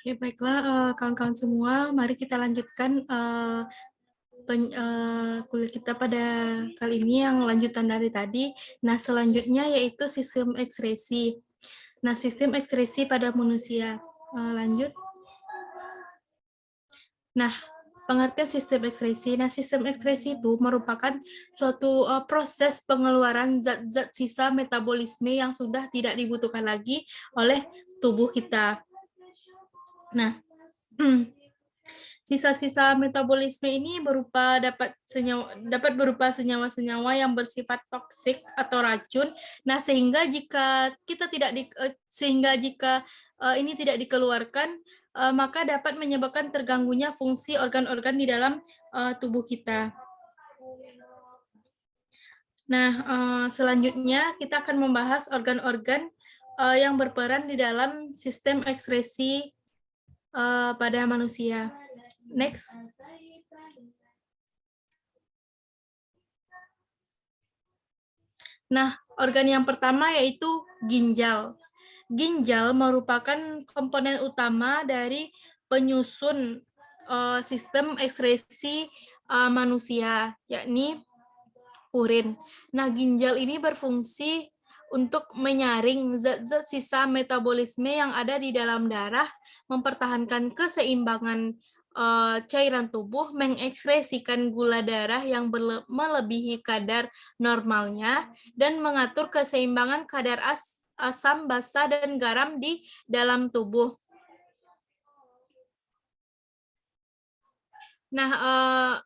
Oke, baiklah kawan-kawan semua, mari kita lanjutkan kuliah kita pada kali ini yang lanjutan dari tadi. Nah, selanjutnya yaitu sistem ekspresi. Nah, sistem ekspresi pada manusia. Lanjut. Nah, pengertian sistem ekspresi. Nah, sistem ekspresi itu merupakan suatu proses pengeluaran zat-zat sisa metabolisme yang sudah tidak dibutuhkan lagi oleh tubuh kita. Nah, sisa-sisa metabolisme ini dapat berupa senyawa-senyawa yang bersifat toksik atau racun. Nah, sehingga jika ini tidak dikeluarkan, maka dapat menyebabkan terganggunya fungsi organ-organ di dalam tubuh kita. Nah, selanjutnya kita akan membahas organ-organ yang berperan di dalam sistem ekskresi pada manusia. Next. Nah, organ yang pertama yaitu ginjal. Ginjal merupakan komponen utama dari penyusun sistem ekskresi manusia, yakni urin. Nah, ginjal ini berfungsi untuk menyaring zat-zat sisa metabolisme yang ada di dalam darah, mempertahankan keseimbangan cairan tubuh, mengekspresikan gula darah yang melebihi kadar normalnya, dan mengatur keseimbangan kadar asam, basa, dan garam di dalam tubuh. Nah,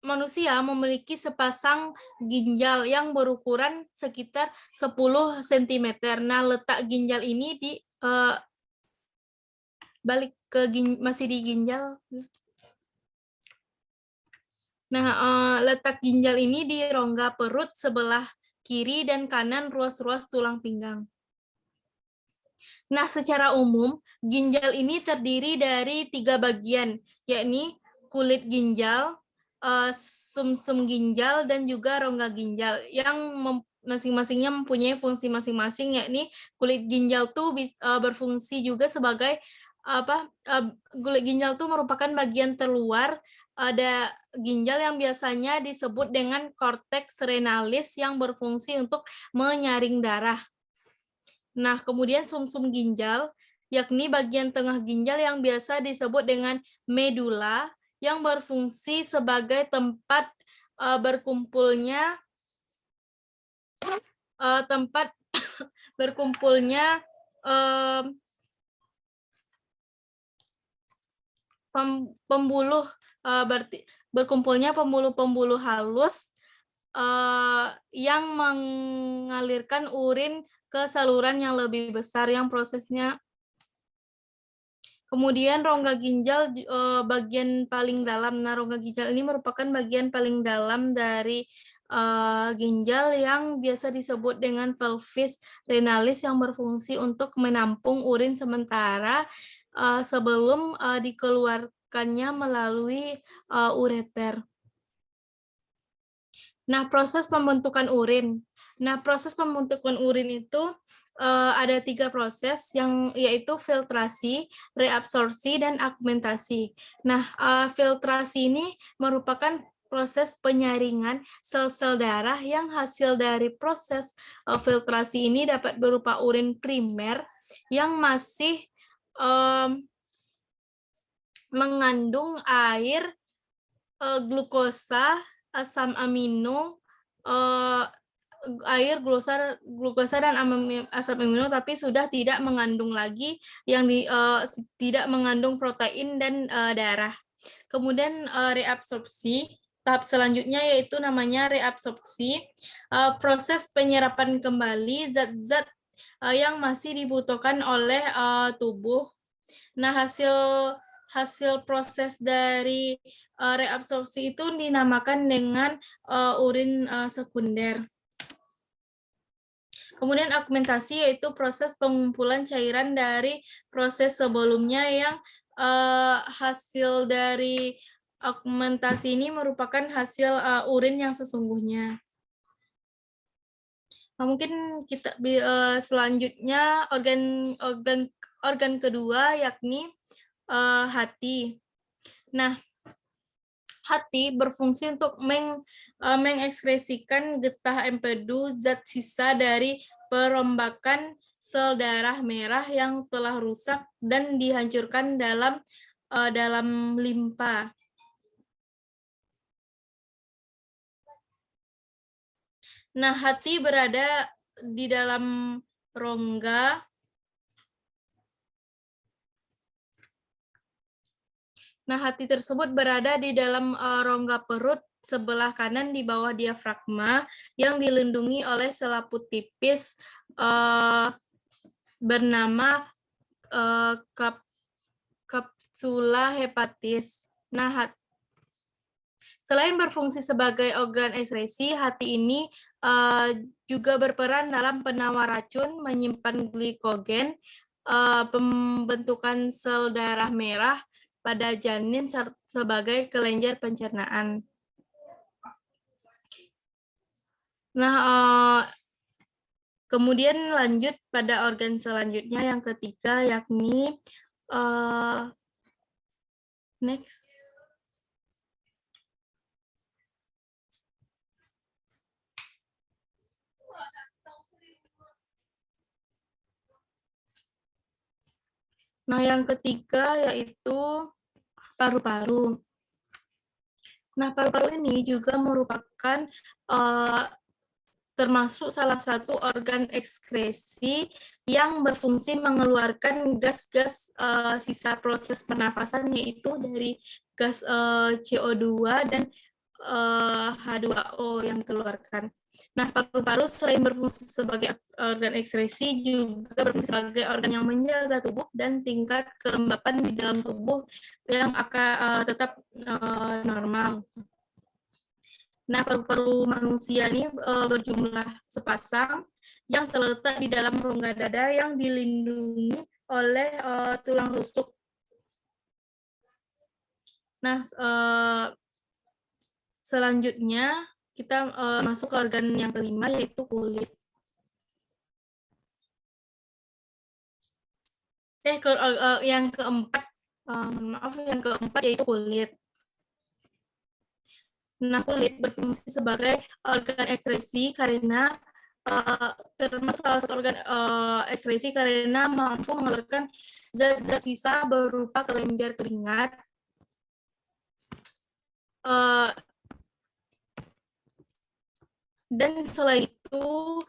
manusia memiliki sepasang ginjal yang berukuran sekitar 10 cm. Nah, letak ginjal ini masih di ginjal. Nah, letak ginjal ini di rongga perut sebelah kiri dan kanan ruas-ruas tulang pinggang. Nah, secara umum, ginjal ini terdiri dari 3 bagian, yakni kulit ginjal, sumsum ginjal, dan juga rongga ginjal yang masing-masingnya mempunyai fungsi masing-masing, yakni kulit ginjal tuh berfungsi juga sebagai kulit ginjal tuh merupakan bagian terluar ada ginjal yang biasanya disebut dengan korteks renalis yang berfungsi untuk menyaring darah. Nah, kemudian sumsum ginjal, yakni bagian tengah ginjal yang biasa disebut dengan medula, yang berfungsi sebagai tempat berkumpulnya pembuluh-pembuluh halus yang mengalirkan urin ke saluran yang lebih besar yang prosesnya. Kemudian rongga ginjal bagian paling dalam. Nah, rongga ginjal ini merupakan bagian paling dalam dari ginjal yang biasa disebut dengan pelvis renalis yang berfungsi untuk menampung urin sementara sebelum dikeluarkannya melalui ureter. Nah, proses pembentukan urin. Nah, proses pembentukan urin itu ada 3 proses, yaitu filtrasi, reabsorpsi, dan augmentasi. Nah, filtrasi ini merupakan proses penyaringan sel-sel darah yang hasil dari proses filtrasi ini dapat berupa urin primer yang masih mengandung air, glukosa, asam amino, air, glukosa dan asam amino, tapi sudah tidak mengandung lagi tidak mengandung protein dan darah. Kemudian reabsorpsi, tahap selanjutnya yaitu namanya reabsorpsi, proses penyerapan kembali zat-zat yang masih dibutuhkan oleh tubuh. Nah, hasil proses dari reabsorpsi itu dinamakan dengan urin sekunder. Kemudian augmentasi yaitu proses pengumpulan cairan dari proses sebelumnya yang hasil dari augmentasi ini merupakan hasil urin yang sesungguhnya. Nah, mungkin selanjutnya organ kedua yakni hati. Nah, hati berfungsi untuk mengekspresikan getah empedu, zat sisa dari perombakan sel darah merah yang telah rusak dan dihancurkan dalam limpa. Nah, hati berada di dalam rongga. Nah, hati tersebut berada di dalam rongga perut sebelah kanan di bawah diafragma yang dilindungi oleh selaput tipis bernama kapsula hepatis. Nah, selain berfungsi sebagai organ ekskresi, hati ini juga berperan dalam penawar racun, menyimpan glikogen, pembentukan sel darah merah pada janin sebagai kelenjar pencernaan. Nah, kemudian lanjut pada organ selanjutnya yang ketiga, yakni next. Nah, yang ketiga yaitu paru-paru. Nah, paru-paru ini juga merupakan termasuk salah satu organ ekskresi yang berfungsi mengeluarkan gas-gas sisa proses pernafasan, yaitu dari gas CO2 dan H2O yang dikeluarkan. Nah, paru-paru selain berfungsi sebagai organ ekskresi juga berfungsi sebagai organ yang menjaga tubuh dan tingkat kelembapan di dalam tubuh yang akan tetap normal. Nah, paru-paru manusia ini berjumlah sepasang yang terletak di dalam rongga dada yang dilindungi oleh tulang rusuk. Nah, selanjutnya kita masuk ke organ yang kelima, yaitu kulit. Yang keempat, yang keempat yaitu kulit. Nah, kulit berfungsi sebagai organ ekskresi karena termasuk salah satu organ ekskresi karena mampu mengeluarkan zat-zat sisa berupa kelenjar keringat, dan selain itu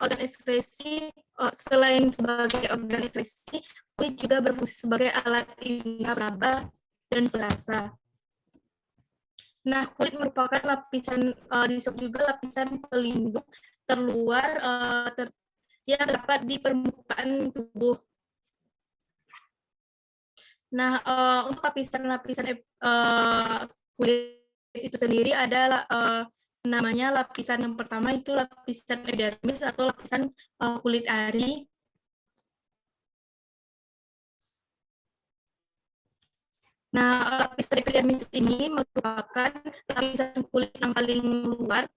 organ ekskresi selain sebagai organ ekskresi, kulit juga berfungsi sebagai alat indera raba dan perasa. Nah, kulit merupakan lapisan disebut juga lapisan pelindung terluar yang terdapat di permukaan tubuh. Nah, untuk lapisan-lapisan kulit itu sendiri ada namanya lapisan yang pertama itu lapisan epidermis atau lapisan kulit ari. Nah, lapisan epidermis ini merupakan lapisan kulit yang paling luar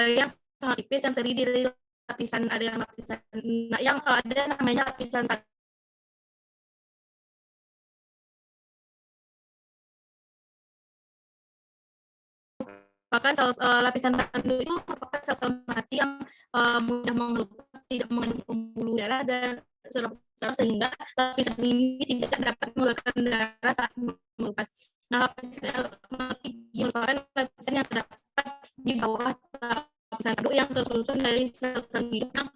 yang sangat tipis yang terdiri dari lapisan yang ada namanya lapisan bahkan lapisan tandu itu merupakan sel mati yang mudah mengelupas, tidak mengandung pembuluh darah dan sehingga lapisan ini tidak dapat mengeluarkan darah saat mengelupas. Nah, lapisan mati merupakan lapisan yang terdapat di bawah lapisan tandu yang tersusun dari sel-sel hidup yang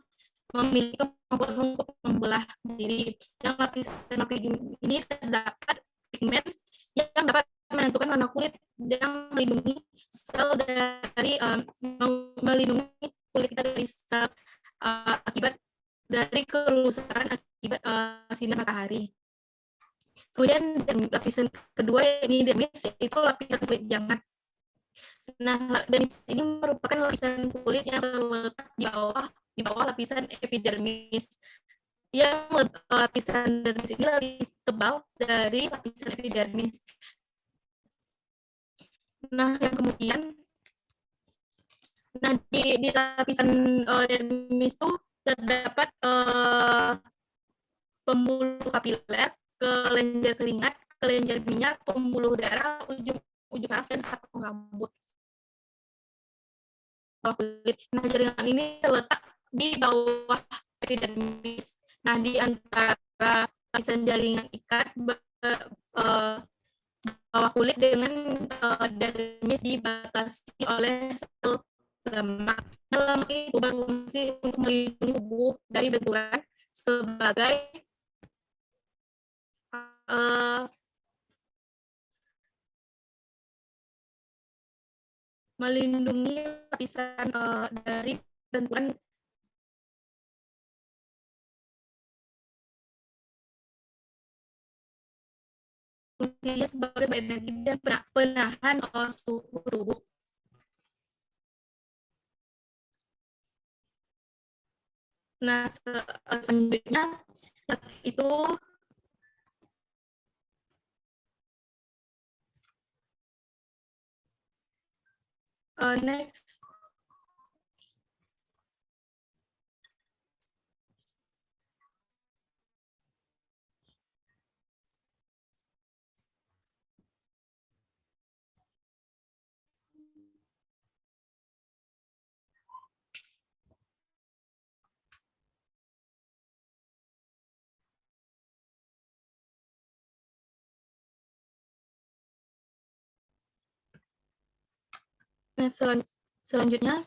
memiliki kemampuan untuk membelah diri. Yang lapisan mati ini terdapat pigmen yang dapat menentukan warna kulit yang melindungi sel dari melindungi kulit kita dari sel akibat dari kerusakan akibat sinar matahari. Kemudian lapisan kedua ini dermis, yaitu lapisan kulit jangat. Nah, dermis ini merupakan lapisan kulit yang terletak di bawah lapisan epidermis. Yang lapisan dermis ini lebih tebal dari lapisan epidermis. Nah, yang kemudian, di lapisan dermis itu terdapat pembuluh kapiler, kelenjar keringat, kelenjar minyak, pembuluh darah, ujung saraf, dan kantong rambut. Kulit. Nah, jaringan ini terletak di bawah epidermis. Nah, di antara lapisan jaringan ikat bawah kulit dengan dermis dibatasi oleh sel lemak. Lemak itu berfungsi untuk melindungi tubuh dari benturan sebagai melindungi lapisan dari benturan fungsinya sebagai energi dan penahan suhu tubuh. Nah, selanjutnya itu next. Nah, selanjutnya